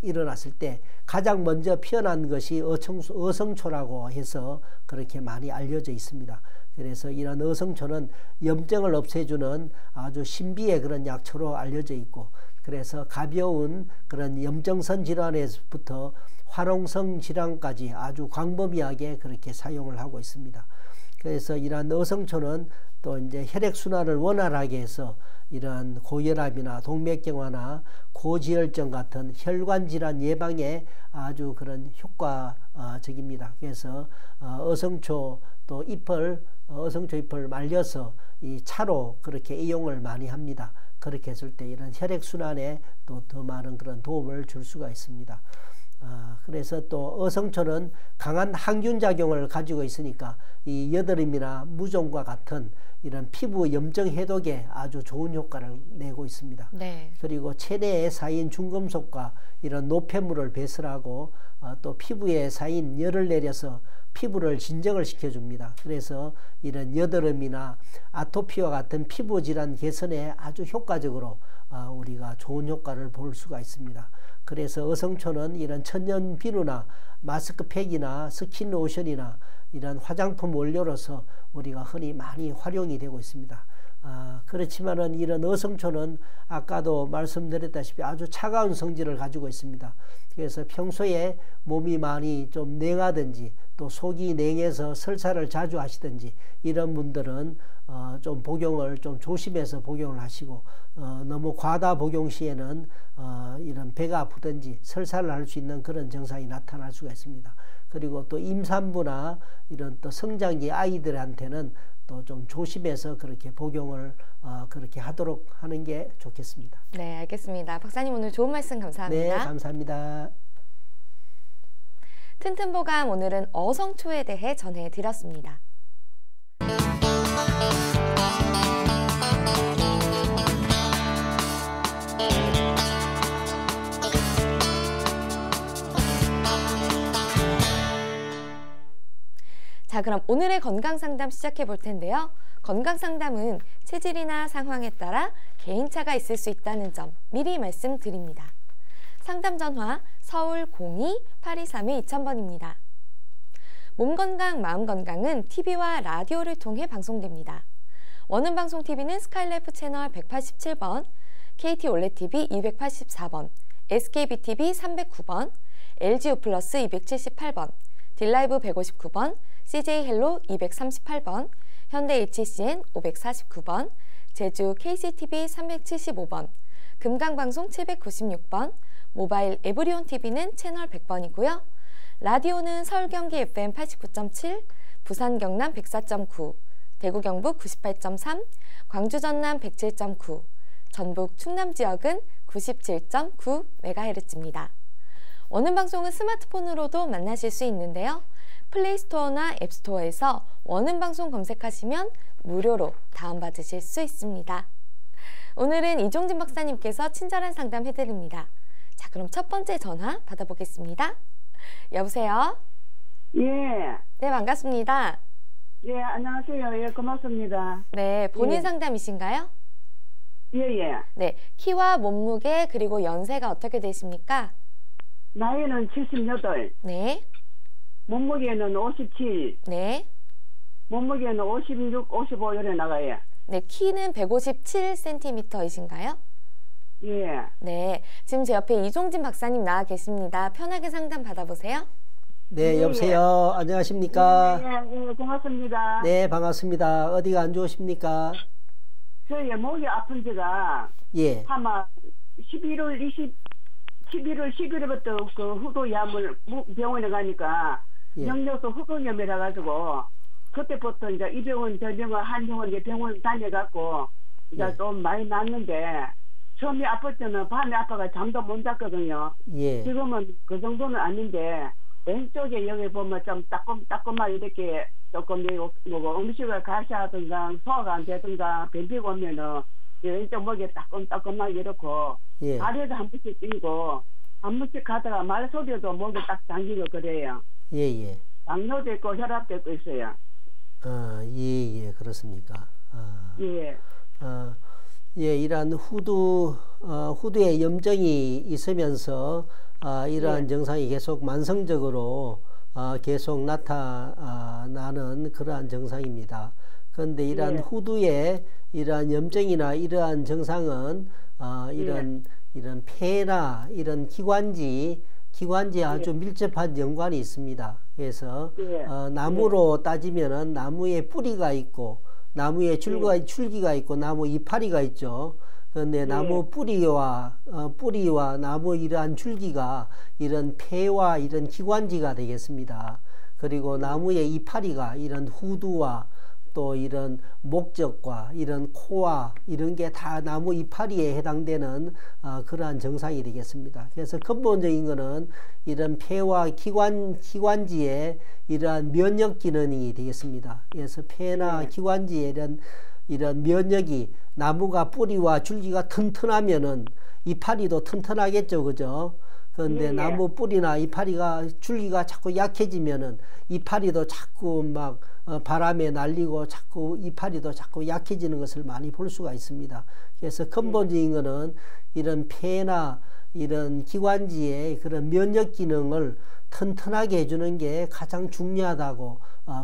일어났을 때 가장 먼저 피어난 것이 어성초라고 해서 그렇게 많이 알려져 있습니다. 그래서 이런 어성초는 염증을 없애주는 아주 신비의 그런 약초로 알려져 있고, 그래서 가벼운 그런 염증선 질환에서부터 화농성 질환까지 아주 광범위하게 그렇게 사용을 하고 있습니다. 그래서 이러한 어성초는 또 이제 혈액순환을 원활하게 해서 이러한 고혈압이나 동맥경화나 고지혈증 같은 혈관 질환 예방에 아주 그런 효과적입니다. 그래서 어성초 또 어성초 잎을 말려서 이 차로 그렇게 이용을 많이 합니다. 그렇게 했을 때 이런 혈액순환에 또 더 많은 그런 도움을 줄 수가 있습니다. 그래서 또 어성초는 강한 항균작용을 가지고 있으니까 이 여드름이나 무좀과 같은 이런 피부 염증 해독에 아주 좋은 효과를 내고 있습니다. 네. 그리고 체내에 쌓인 중금속과 이런 노폐물을 배설하고 또 피부에 쌓인 열을 내려서 피부를 진정을 시켜줍니다. 그래서 이런 여드름이나 아토피와 같은 피부 질환 개선에 아주 효과적으로 우리가 좋은 효과를 볼 수가 있습니다. 그래서 어성초는 이런 천연 비누나 마스크팩이나 스킨로션이나 이런 화장품 원료로서 우리가 흔히 많이 활용이 되고 있습니다. 그렇지만은 이런 어성초는 아까도 말씀드렸다시피 아주 차가운 성질을 가지고 있습니다. 그래서 평소에 몸이 많이 좀 냉하든지 또 속이 냉해서 설사를 자주 하시든지 이런 분들은 좀 복용을 좀 조심해서 복용을 하시고 너무 과다 복용 시에는 이런 배가 아프든지 설사를 할 수 있는 그런 증상이 나타날 수가 있습니다. 그리고 또 임산부나 이런 또 성장기 아이들한테는 또 좀 조심해서 그렇게 복용을 그렇게 하도록 하는 게 좋겠습니다. 네, 알겠습니다. 박사님 오늘 좋은 말씀 감사합니다. 네, 감사합니다. 튼튼보감 오늘은 어성초에 대해 전해드렸습니다. 자, 그럼 오늘의 건강상담 시작해 볼 텐데요. 건강상담은 체질이나 상황에 따라 개인차가 있을 수 있다는 점 미리 말씀드립니다. 상담 전화 서울 02-823-2000번입니다. 몸건강, 마음건강은 TV와 라디오를 통해 방송됩니다. 원음방송TV는 스카이라이프 채널 187번, KT 올레TV 284번, SKBTV 309번, LGU 플러스 278번, 딜라이브 159번, CJ헬로 238번, 현대 HCN 549번, 제주 KCTV 375번, 금강방송 796번, 모바일 에브리온TV는 채널 100번이고요. 라디오는 서울 경기 FM 89.7, 부산 경남 104.9, 대구 경북 98.3, 광주 전남 107.9, 전북 충남 지역은 97.9MHz입니다. 원음방송은 스마트폰으로도 만나실 수 있는데요. 플레이스토어나 앱스토어에서 원음방송 검색하시면 무료로 다운받으실 수 있습니다. 오늘은 이종진 박사님께서 친절한 상담 해드립니다. 자, 그럼 첫 번째 전화 받아보겠습니다. 여보세요? 예, 네, 반갑습니다. 예, 안녕하세요. 예, 고맙습니다. 네, 본인 예. 상담이신가요? 예, 예. 네, 키와 몸무게 그리고 연세가 어떻게 되십니까? 나이는 78, 네, 몸무게는 57, 네, 몸무게는 56, 55 이래 나가요. 네, 키는 157cm이신가요? 예, 네, 지금 제 옆에 이종진 박사님 나와 계십니다. 편하게 상담 받아보세요. 네, 예, 여보세요. 안녕하십니까? 예, 예, 고맙습니다. 네, 반갑습니다. 어디가 안 좋으십니까? 저희 목이 아픈 지가 예, 아마 11월 11일부터 그 후두염을 병원에 가니까 예. 영역소 후두염이라 가지고 그때부터 이제 이 병원 저 병원 한 병원 이제 병원 다녀갖고 이제 예. 좀 많이 낫는데 처음에 아플 때는 밤에 아파가 잠도 못 잤거든요. 예, 지금은 그 정도는 아닌데 왼쪽에 여기 보면 좀 따끔따끔하게 이렇게 조금 뭐 음식을 가시하든가 소화가 안 되든가 변비가 오면은 이 왼쪽 목에 따끔따끔하게 이렇고 예, 다리에도 한 번씩 뛰고 한 번씩 가다가 말소리도 목에 딱 당기고 그래요. 예, 예. 당뇨도 있고 혈압도 있고 있어요. 예, 예, 그렇습니까? 예, 예, 이러한 후두에 염증이 있으면서 이러한 예. 증상이 계속 만성적으로 계속 나타나는 그러한 증상입니다. 그런데 이러한 예. 후두에 이러한 염증이나 이러한 증상은 이런 폐나 이런 기관지에 아주 밀접한 연관이 있습니다. 그래서 예. 나무로 따지면은 나무에 뿌리가 있고 나무에 줄기가 있고 나무 이파리가 있죠. 그런데 나무 뿌리와 나무 이러한 줄기가 이런 폐와 이런 기관지가 되겠습니다. 그리고 나무의 이파리가 이런 후두와 또 이런 목적과 이런 코와 이런 게 다 나무 이파리에 해당되는 그러한 증상이 되겠습니다. 그래서 근본적인 것은 이런 폐와 기관지에 이러한 면역 기능이 되겠습니다. 그래서 폐나 기관지에 이런 면역이 나무가 뿌리와 줄기가 튼튼하면은 이파리도 튼튼하겠죠, 그죠? 그런데 나무 뿌리나 이파리가 줄기가 자꾸 약해지면은 이파리도 자꾸 막 바람에 날리고 자꾸 이파리도 자꾸 약해지는 것을 많이 볼 수가 있습니다. 그래서 근본적인 것은 이런 폐나 이런 기관지의 그런 면역 기능을 튼튼하게 해주는 게 가장 중요하다고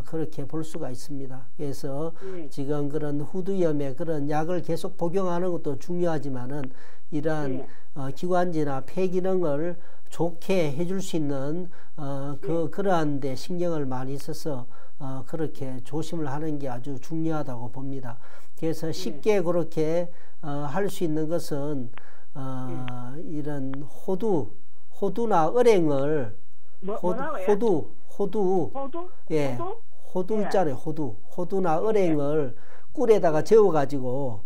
그렇게 볼 수가 있습니다. 그래서 지금 그런 후두염에 그런 약을 계속 복용하는 것도 중요하지만은 이러한 기관지나 폐 기능을 좋게 해줄 수 있는 그러한 데 신경을 많이 써서 그렇게 조심을 하는 게 아주 중요하다고 봅니다. 그래서 쉽게 그렇게 할 수 있는 것은 이런 호두나 을행을 뭐라고요? 호두 예, 호두 예. 있잖아요. 호두나 을행을 꿀에다가 재워가지고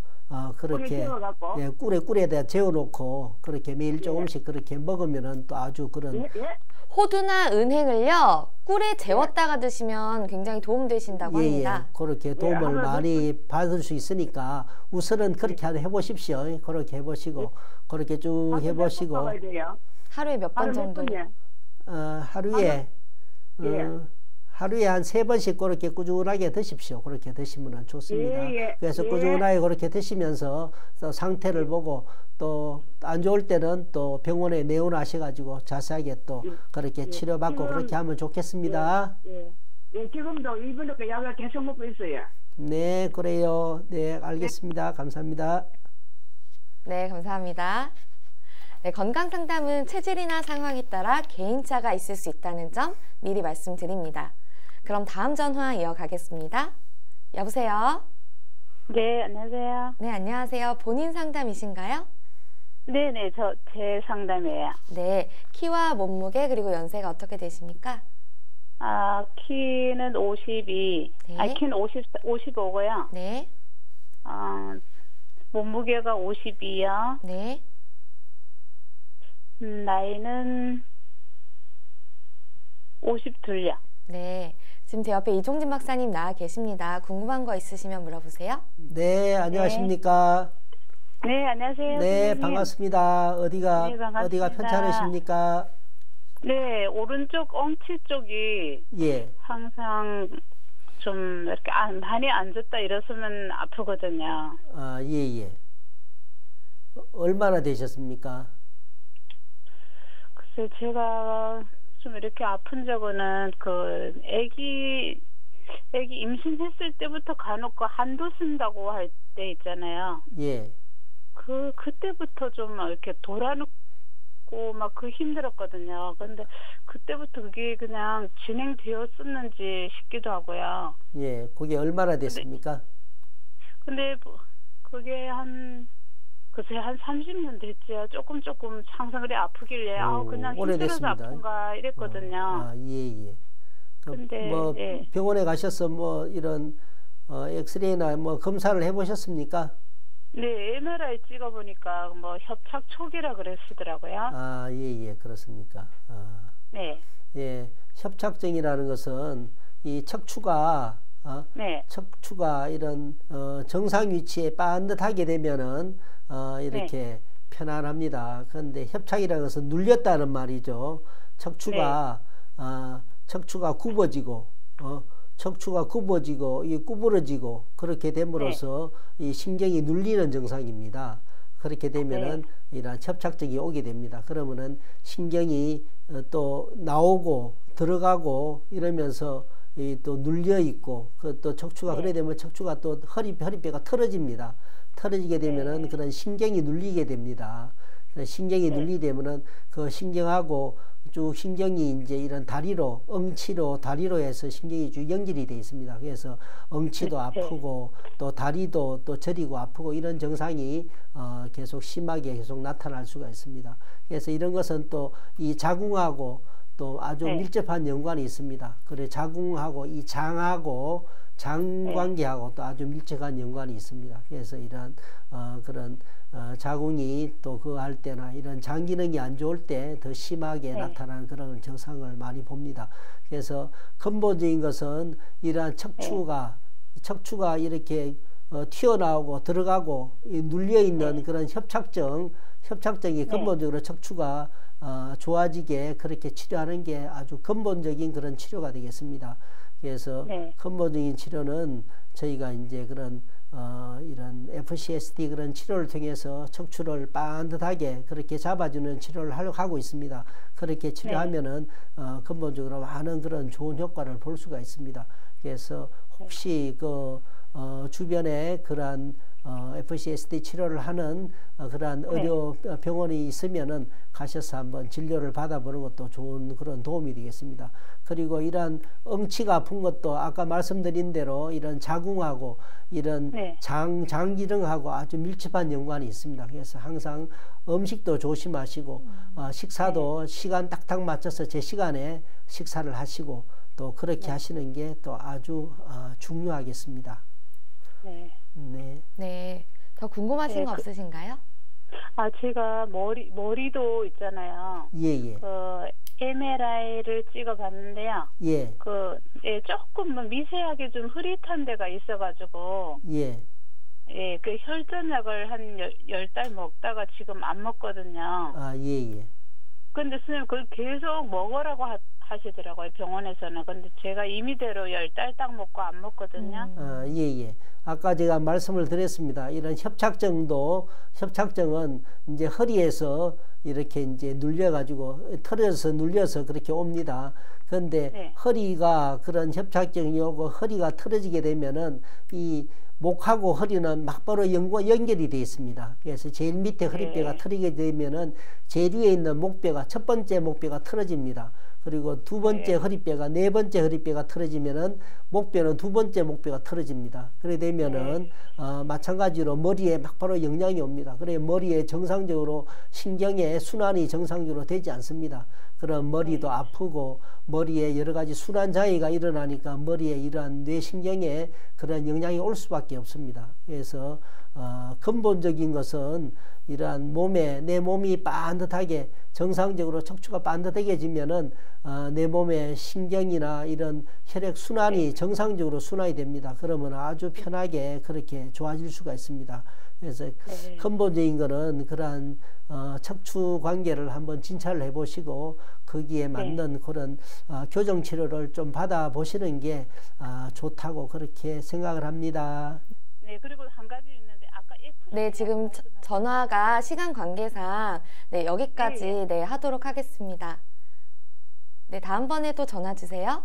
그렇게 재워갖고? 예, 꿀에다 재워놓고 그렇게 매일 조금씩 그렇게 먹으면은 또 아주 그런 호두나 은행을요, 꿀에 재웠다가 드시면 굉장히 도움되신다고 합니다. 그렇게 도움을 많이 받을 수 있으니까 우선은 그렇게 해보십시오. 그렇게 해보시고 그렇게 쭉 해보시고 하루에 몇 번 정도? 하루에 하루에 한 3번씩 그렇게 꾸준하게 드십시오. 그렇게 드시면 좋습니다. 그래서 꾸준하게 그렇게 드시면서 또 상태를 보고 또 안 좋을 때는 또 병원에 내원하셔가지고 자세하게 또 그렇게 치료받고 그렇게 하면 좋겠습니다. 지금도 이분께 약을 계속 먹고 있어요. 네, 그래요. 네, 알겠습니다. 감사합니다. 네, 감사합니다. 네, 건강 상담은 체질이나 상황에 따라 개인차가 있을 수 있다는 점 미리 말씀드립니다. 그럼 다음 전화 이어가겠습니다. 여보세요? 네, 안녕하세요. 네, 안녕하세요. 본인 상담이신가요? 네네, 제 상담이에요. 네, 키와 몸무게 그리고 연세가 어떻게 되십니까? 키는 52, 네. 키는 55고요. 네, 몸무게가 52요. 네, 나이는 52요. 네. 지금 제 옆에 이종진 박사님 나와 계십니다. 궁금한 거 있으시면 물어보세요. 네, 안녕하십니까? 네, 안녕하세요. 네, 선생님. 반갑습니다. 어디가 네, 반갑습니다. 어디가 편찮으십니까? 네, 오른쪽 엉치 쪽이 예. 항상 좀 이렇게 많이 앉았다 일어서면 아프거든요. 아, 예, 예. 얼마나 되셨습니까? 글쎄, 제가 좀 이렇게 아픈 적은 그 애기 임신했을 때부터 간혹 그 한도 쓴다고 할 때 있잖아요. 예. 그때부터 좀 이렇게 돌아눕고 막 그 힘들었거든요. 근데 그때부터 그게 그냥 진행되었었는지 싶기도 하고요. 예. 그게 얼마나 됐습니까? 근데 그게 글쎄 한 30년 됐지요. 조금 항상 그래 아프길래 그냥 힘들어서 오래됐습니다. 아픈가 이랬거든요. 아, 예, 예. 근데 뭐 예. 병원에 가셔서 뭐 이런 엑스레이나 뭐 검사를 해보셨습니까? 네, MRI 찍어보니까 뭐 협착 초기라 그러시더라고요. 아, 예, 예, 그렇습니까? 아, 네, 예, 협착증이라는 것은 이 척추가 네, 척추가 이런 정상 위치에 반듯하게 되면은 이렇게 편안합니다. 그런데 협착이라는 것은 눌렸다는 말이죠. 척추가 척추가 굽어지고 이 구부러지고 그렇게 됨으로써 이 신경이 눌리는 증상입니다. 그렇게 되면은 이런 협착증이 오게 됩니다. 그러면은 신경이 또 나오고 들어가고 이러면서 또 눌려 있고 또 척추가 그래 되면 척추가 또 허리뼈가 틀어집니다. 틀어지게 되면은 그런 신경이 눌리게 됩니다. 신경이 눌리되면은 그 신경하고 쭉 신경이 이제 이런 다리로 엉치로 다리로 해서 신경이 쭉 연결이 되어 있습니다. 그래서 엉치도 아프고 또 다리도 또 저리고 아프고 이런 증상이 계속 심하게 계속 나타날 수가 있습니다. 그래서 이런 것은 또 이 자궁하고 또 아주 밀접한 연관이 있습니다. 그래 자궁하고 이 장하고 장 관계하고 또 아주 밀접한 연관이 있습니다. 그래서 이런 그런 자궁이 또 그 할 때나 이런 장 기능이 안 좋을 때 더 심하게 나타나는 그런 증상을 많이 봅니다. 그래서 근본적인 것은 이러한 척추가 이렇게 튀어나오고 들어가고 눌려 있는 그런 협착증이 근본적으로 척추가 좋아지게 그렇게 치료하는 게 아주 근본적인 그런 치료가 되겠습니다. 그래서 근본적인 치료는 저희가 이제 그런 이런 FCSD 그런 치료를 통해서 척추를 반듯하게 그렇게 잡아주는 치료를 하고 있습니다. 그렇게 치료하면은 근본적으로 많은 그런 좋은 효과를 볼 수가 있습니다. 그래서 혹시 그 주변에 그러한 FCSD 치료를 하는 그러한 의료 병원이 있으면은 가셔서 한번 진료를 받아보는 것도 좋은 그런 도움이 되겠습니다. 그리고 이러한 엉치가 아픈 것도 아까 말씀드린 대로 이런 자궁하고 이런 장 기능하고 아주 밀접한 연관이 있습니다. 그래서 항상 음식도 조심하시고 식사도 시간 딱딱 맞춰서 제 시간에 식사를 하시고 또 그렇게 하시는 게 또 아주 중요하겠습니다. 네. 더 궁금하신 거 없으신가요? 제가 머리도 있잖아요. 예. MRI를 찍어봤는데요. 조금 미세하게 좀 흐릿한 데가 있어가지고. 그 혈전약을 한 10달 먹다가 지금 안 먹거든요. 근데 선생님 그걸 계속 먹으라고 하시더라고요, 병원에서는. 근데 제가 임의대로 10달 딱 먹고 안 먹거든요. 아까 제가 말씀을 드렸습니다. 이런 협착증은 이제 허리에서 이렇게 이제 눌려가지고 털어서 눌려서 그렇게 옵니다. 그런데 허리가 그런 협착증이 오고 허리가 틀어지게 되면은 이 목하고 허리는 막바로 연결이 되어 있습니다. 그래서 제일 밑에 허리뼈가 틀리게 되면은 제일 위에 있는 목뼈가 첫 번째 목뼈가 틀어집니다. 그리고 두 번째 허리뼈가 네 번째 허리뼈가 틀어지면은 목뼈는 두 번째 목뼈가 틀어집니다. 그래 되면은 마찬가지로 머리에 막바로 영향이 옵니다. 그래 머리에 정상적으로 신경의 순환이 정상적으로 되지 않습니다. 그럼 머리도 아프고 머리에 여러 가지 순환 장애가 일어나니까 머리에 이러한 뇌신경에 그런 영향이 올 수밖에 없습니다. 그래서 근본적인 것은 이러한 내 몸이 반듯하게 정상적으로 척추가 반듯해지면은 내 몸의 신경이나 이런 혈액 순환이 정상적으로 순환이 됩니다. 그러면 아주 편하게 그렇게 좋아질 수가 있습니다. 그래서 근본적인 거는 그러한 척추 관계를 한번 진찰을 해보시고 거기에 맞는 그런 교정 치료를 좀 받아보시는 게 좋다고 그렇게 생각을 합니다. 네, 그리고 한 가지 있는데 아까 네, 지금 전화가 시간 관계상 네, 여기까지 네, 하도록 하겠습니다. 네, 다음번에 또 전화 주세요.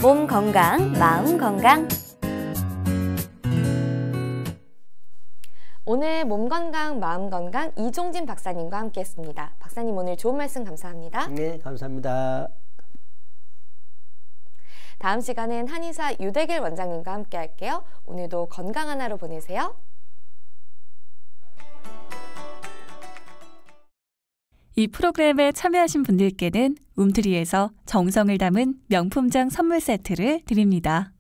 몸 건강, 마음 건강. 오늘 몸 건강, 마음 건강 이종진 박사님과 함께했습니다. 박사님 오늘 좋은 말씀 감사합니다. 네, 감사합니다. 다음 시간엔 한의사 유대길 원장님과 함께 할게요. 오늘도 건강한 하루 보내세요. 이 프로그램에 참여하신 분들께는 움트리에서 정성을 담은 명품장 선물 세트를 드립니다.